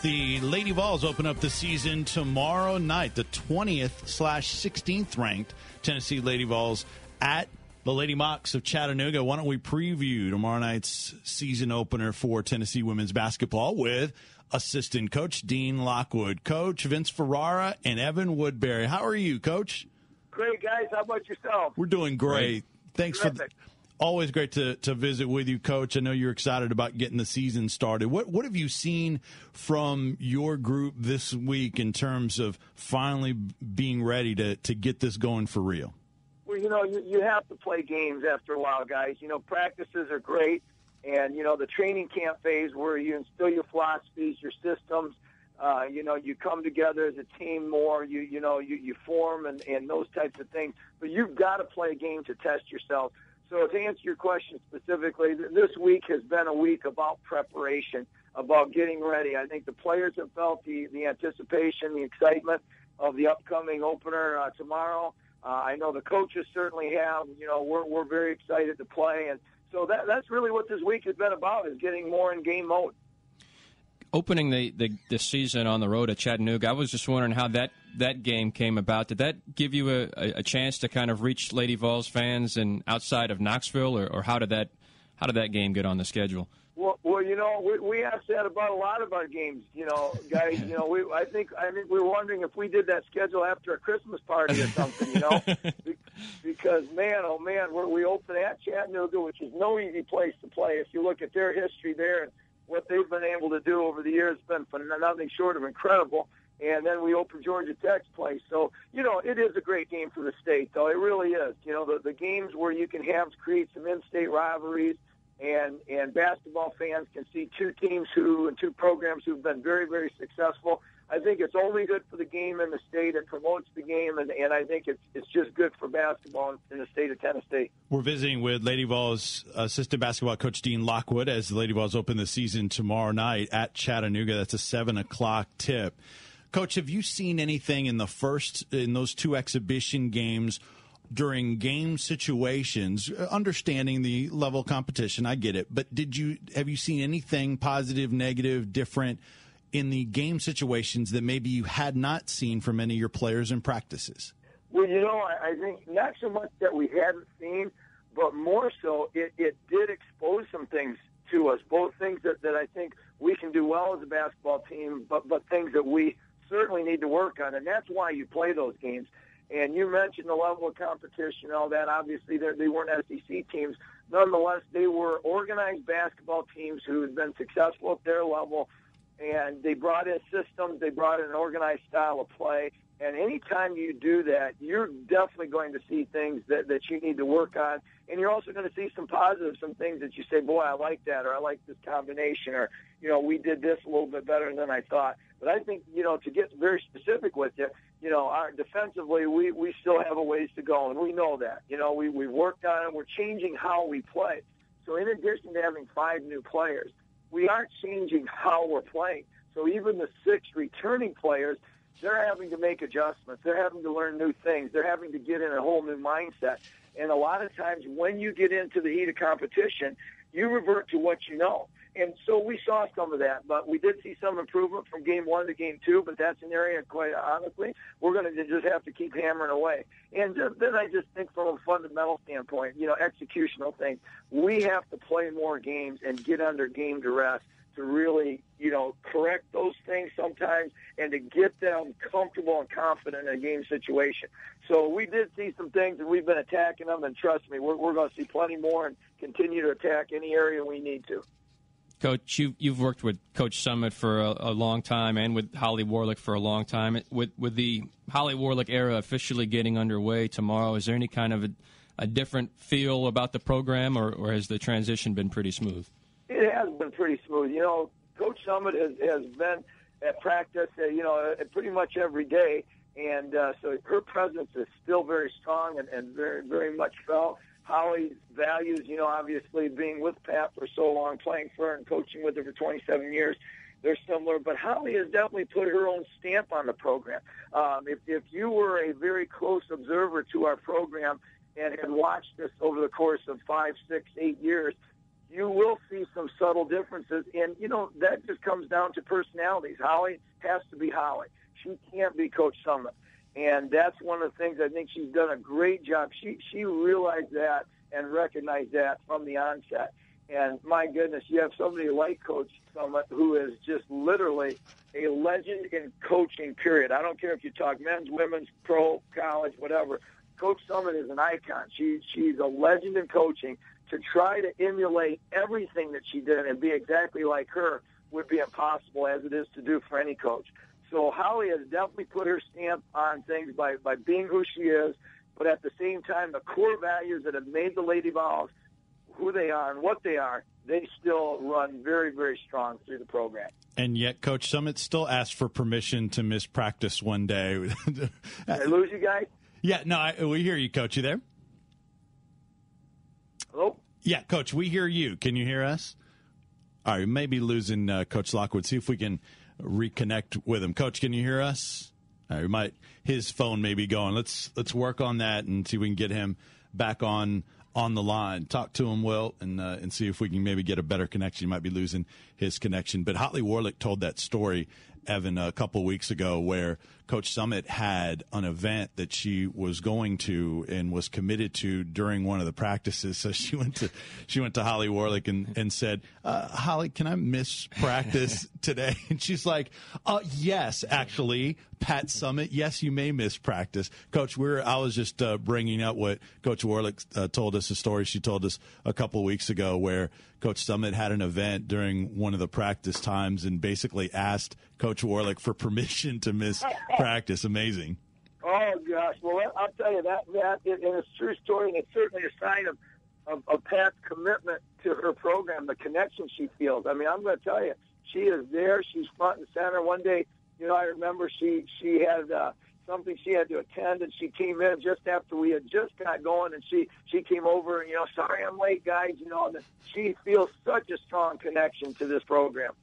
The Lady Vols open up the season tomorrow night, the 20th/16th ranked Tennessee Lady Vols at the Lady Mocs of Chattanooga. Why don't we preview tomorrow night's season opener for Tennessee women's basketball with assistant coach Dean Lockwood, Coach Vince Ferrara, and Evan Woodbery. How are you, Coach? Great, guys. How about yourself? We're doing great. Thanks Terrific. Always great to visit with you, Coach. I know you're excited about getting the season started. What have you seen from your group this week in terms of finally being ready to get this going for real? Well, you have to play games after a while, guys. Practices are great, and, the training camp phase where you instill your philosophies, your systems, you come together as a team more, you form and those types of things. But you've got to play a game to test yourself. So to answer your question specifically, this week has been a week about preparation, about getting ready. I think the players have felt the anticipation, the excitement of the upcoming opener tomorrow. I know the coaches certainly have. We're very excited to play. And so that's really what this week has been about, is getting more in game mode. Opening the season on the road at Chattanooga, I was just wondering how that game came about. Did that give you a chance to kind of reach Lady Vols fans and outside of Knoxville, or how did that game get on the schedule? Well, we asked that about a lot of our games, guys. I think we were wondering if we did that schedule after a Christmas party or something, because man, oh man, we open at Chattanooga, which is no easy place to play. If you look at their history there and what they've been able to do over the years, it's been nothing short of incredible. And then we open Georgia Tech's place. So, it is a great game for the state, though. It really is. The games where you can create some in-state rivalries, and basketball fans can see two teams and two programs who've been very, very successful. I think it's only good for the game in the state. It promotes the game, and I think it's just good for basketball in the state of Tennessee. We're visiting with Lady Vols assistant basketball coach Dean Lockwood as the Lady Vols open the season tomorrow night at Chattanooga. That's a 7 o'clock tip. Coach, have you seen anything in those two exhibition games during game situations, understanding the level of competition? I get it. But have you seen anything positive, negative, different in the game situations that maybe you had not seen from any of your players in practices? Well, I think not so much that we hadn't seen, but more so it did expose some things to us, both things that I think we can do well as a basketball team, but things that we certainly need to work on, and that's why you play those games. And you mentioned the level of competition, all that. Obviously, they weren't SEC teams. Nonetheless, they were organized basketball teams who had been successful at their level, and they brought in systems. They brought in an organized style of play. And anytime you do that, you're definitely going to see things that you need to work on. And you're also going to see some positives, some things that you say, boy, I like that, or I like this combination, or, we did this a little bit better than I thought. But I think, to get very specific with you, our defensively, we still have a ways to go, and we know that. We've worked on it. We're changing how we play. So in addition to having 5 new players, we aren't changing how we're playing. So even the 6 returning players, they're having to make adjustments. They're having to learn new things. They're having to get in a whole new mindset. And a lot of times when you get into the heat of competition, you revert to what you know. And so we saw some of that, but we did see some improvement from game 1 to game 2, but that's an area, quite honestly, we're going to just have to keep hammering away. And then I just think from a fundamental standpoint, executional things, we have to play more games and get under game duress to really, correct those things sometimes and to get them comfortable and confident in a game situation. So we did see some things, and we've been attacking them, and trust me, we're going to see plenty more and continue to attack any area we need to. Coach, you've worked with Coach Summit for a long time and with Holly Warlick for a long time. With the Holly Warlick era officially getting underway tomorrow, is there any kind of a different feel about the program, or has the transition been pretty smooth? It has been pretty smooth. Coach Summit has been at practice, pretty much every day, and so her presence is still very strong and very, very much felt. Holly's values, obviously being with Pat for so long, playing for her and coaching with her for 27 years, they're similar. But Holly has definitely put her own stamp on the program. If you were a very close observer to our program and had watched this over the course of 5, 6, 8 years, you will see some subtle differences. And, that just comes down to personalities. Holly has to be Holly. She can't be Coach Summit. And that's one of the things I think she's done a great job. She realized that and recognized that from the onset. And my goodness, you have somebody like Coach Summit who is just literally a legend in coaching, period. I don't care if you talk men's, women's, pro, college, whatever. Coach Summit is an icon. She's a legend in coaching. To try to emulate everything that she did and be exactly like her would be impossible, as it is to do for any coach. So Holly has definitely put her stamp on things by being who she is, but at the same time, the core values that have made the Lady Vols who they are and what they are, they still run very, very strong through the program. And yet Coach Summit still asked for permission to miss practice one day. Did I lose you guys? Yeah, no, we hear you, Coach. You there? Hello? Yeah, Coach, we hear you. Can you hear us? All right, maybe losing Coach Lockwood. See if we can reconnect with him. Coach, can you hear us? All right, his phone may be going. Let's work on that and see if we can get him back on the line. Talk to him, Will, and see if we can maybe get a better connection. He might be losing his connection. But Holly Warlick told that story, Evan, a couple of weeks ago, where Coach Summit had an event that she was going to and was committed to during one of the practices. So she went to Holly Warlick and said, Holly, can I miss practice today? And she's like, yes, actually, Pat Summit, yes, you may miss practice. Coach, I was just bringing up what Coach Warlick told us, a story she told us a couple of weeks ago, where Coach Summit had an event during one of the practice times and basically asked Coach Warlick for permission to miss practice. Amazing. Oh, gosh. Well, I'll tell you, that it's a true story, and it's certainly a sign of Pat's commitment to her program, the connection she feels. I mean, I'm going to tell you, she is there. She's front and center. One day, I remember she had something she had to attend, and she came in just after we had just got going, and she came over and, sorry I'm late, guys, and she feels such a strong connection to this program.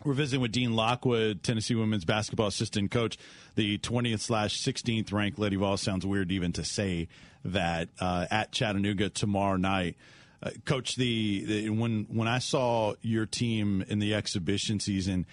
We're visiting with Dean Lockwood, Tennessee women's basketball assistant coach, the 20th/16th ranked Lady Vols. Sounds weird even to say that, at Chattanooga tomorrow night. Coach, when I saw your team in the exhibition season,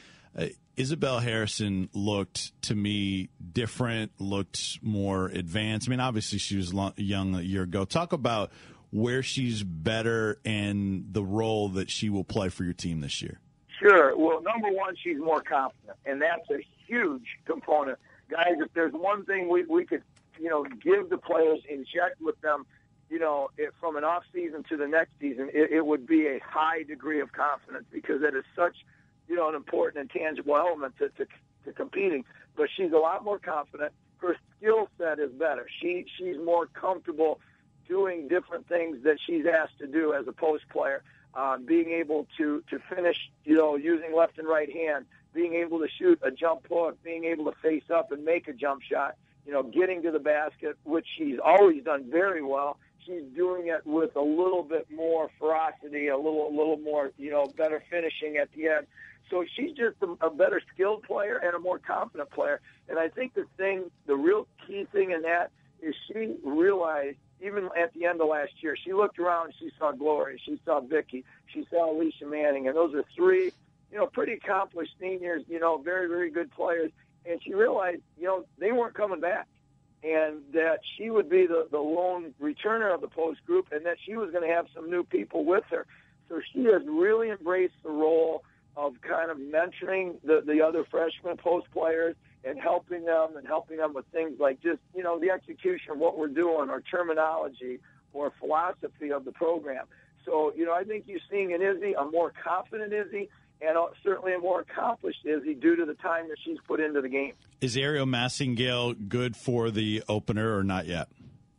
Isabel Harrison looked to me different, looked more advanced. I mean, obviously she was young a year ago. Talk about where she's better and the role that she will play for your team this year. Sure. Well, number one, she's more confident, and that's a huge component. Guys, if there's one thing we could, give the players, inject with them, from an off season to the next season, it would be a high degree of confidence, because that is such, an important and tangible element to competing. But she's a lot more confident. Her skill set is better. She's more comfortable doing different things that she's asked to do as a post player. Being able to finish, using left and right hand, being able to shoot a jump hook, being able to face up and make a jump shot, getting to the basket, which she's always done very well. She's doing it with a little bit more ferocity, a little more, better finishing at the end. So she's just a better skilled player and a more confident player. And I think the real key thing in that is she realized, even at the end of last year, she looked around, she saw Gloria, she saw Vicky, she saw Alicia Manning, and those are three, pretty accomplished seniors, very, very good players. And she realized, they weren't coming back, and that she would be the lone returner of the post group, and that she was going to have some new people with her. So she has really embraced the role of kind of mentoring the other freshman post players and helping them with things like just, the execution of what we're doing, or terminology, or philosophy of the program. So, I think you're seeing in Izzy a more confident Izzy, and certainly a more accomplished Izzy due to the time that she's put into the game. Is Ariel Massingale good for the opener or not yet?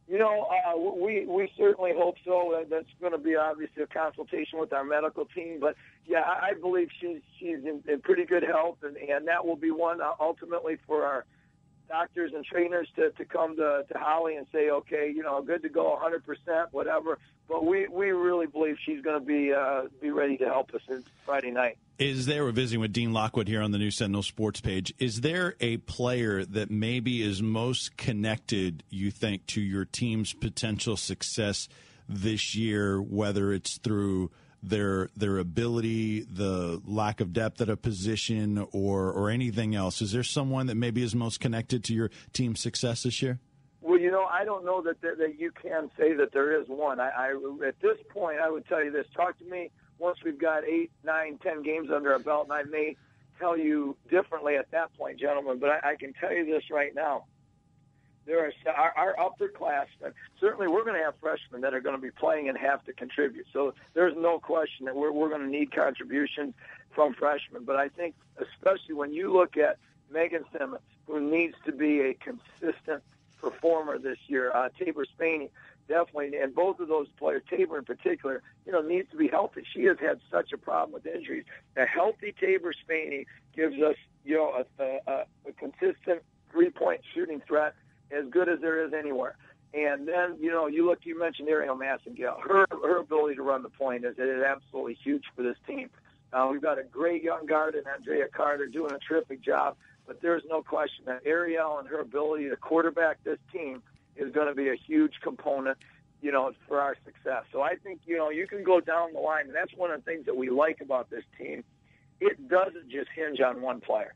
We certainly hope so. That's going to be obviously a consultation with our medical team. But, yeah, I believe she's in pretty good health, and that will be one ultimately for our doctors and trainers to come to Holly and say, okay, good to go, 100%, whatever. But we really believe she's going to be ready to help us Friday night. We're visiting with Dean Lockwood here on the new Sentinel Sports page. Is there a player that maybe is most connected, you think, to your team's potential success this year, whether it's through their ability, the lack of depth at a position, or anything else? Is there someone that maybe is most connected to your team's success this year? Well, I don't know that you can say that there is one. I at this point, I would tell you this. Talk to me once we've got 8, 9, 10 games under our belt, and I may tell you differently at that point, gentlemen. But I can tell you this right now. There are our upperclassmen. Certainly, we're going to have freshmen that are going to be playing and have to contribute. So there's no question that we're going to need contributions from freshmen. But I think, especially when you look at Megan Simmons, who needs to be a consistent performer this year, Tabor Spaney, definitely, and both of those players, Tabor in particular, needs to be healthy. She has had such a problem with injuries. A healthy Tabor Spaney gives us, a consistent three-point shooting threat as good as there is anywhere. And then, you mentioned Ariel Massengale. Her ability to run the point is absolutely huge for this team. We've got a great young guard in Andrea Carter doing a terrific job, but there's no question that Ariel and her ability to quarterback this team is going to be a huge component, for our success. So I think, you can go down the line, and that's one of the things that we like about this team. It doesn't just hinge on one player.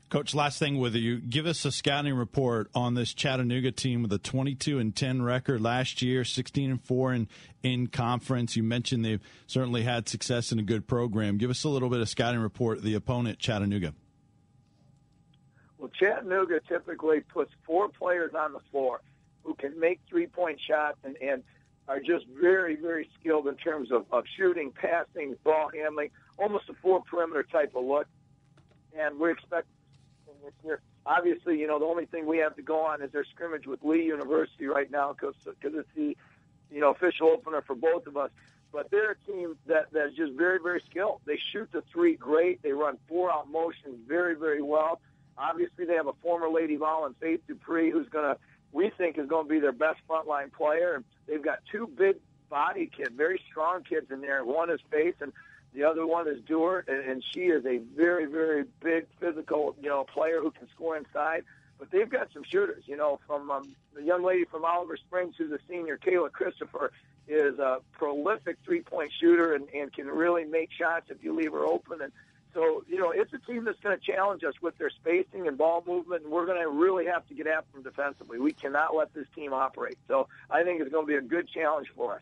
Coach, last thing with you, give us a scouting report on this Chattanooga team with a 22-10 record last year, 16-4 in conference. You mentioned they've certainly had success in a good program. Give us a little bit of scouting report of the opponent, Chattanooga. Well, Chattanooga typically puts 4 players on the floor who can make three-point shots and are just very, very skilled in terms of shooting, passing, ball handling, almost a 4-perimeter type of look. And we expect this year. Obviously, the only thing we have to go on is their scrimmage with Lee University right now because it's the official opener for both of us. But they're a team that's just very, very skilled. They shoot the three great. They run 4-out motions very, very well. Obviously, they have a former Lady Vol in Faith Dupree we think is going to be their best frontline player. And they've got 2 big-bodied kids, very strong kids in there. One is Faith, and the other one is Dewar, and she is a very, very big physical, player who can score inside. But they've got some shooters, from the young lady from Oliver Springs who's a senior, Kayla Christopher, is a prolific three-point shooter and can really make shots if you leave her open. And so, it's a team that's going to challenge us with their spacing and ball movement, and we're going to really have to get after them defensively. We cannot let this team operate. So I think it's going to be a good challenge for us.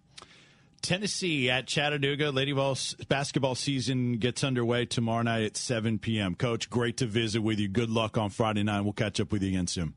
Tennessee at Chattanooga. Lady Vols basketball season gets underway tomorrow night at 7 p.m. Coach, great to visit with you. Good luck on Friday night. We'll catch up with you again soon.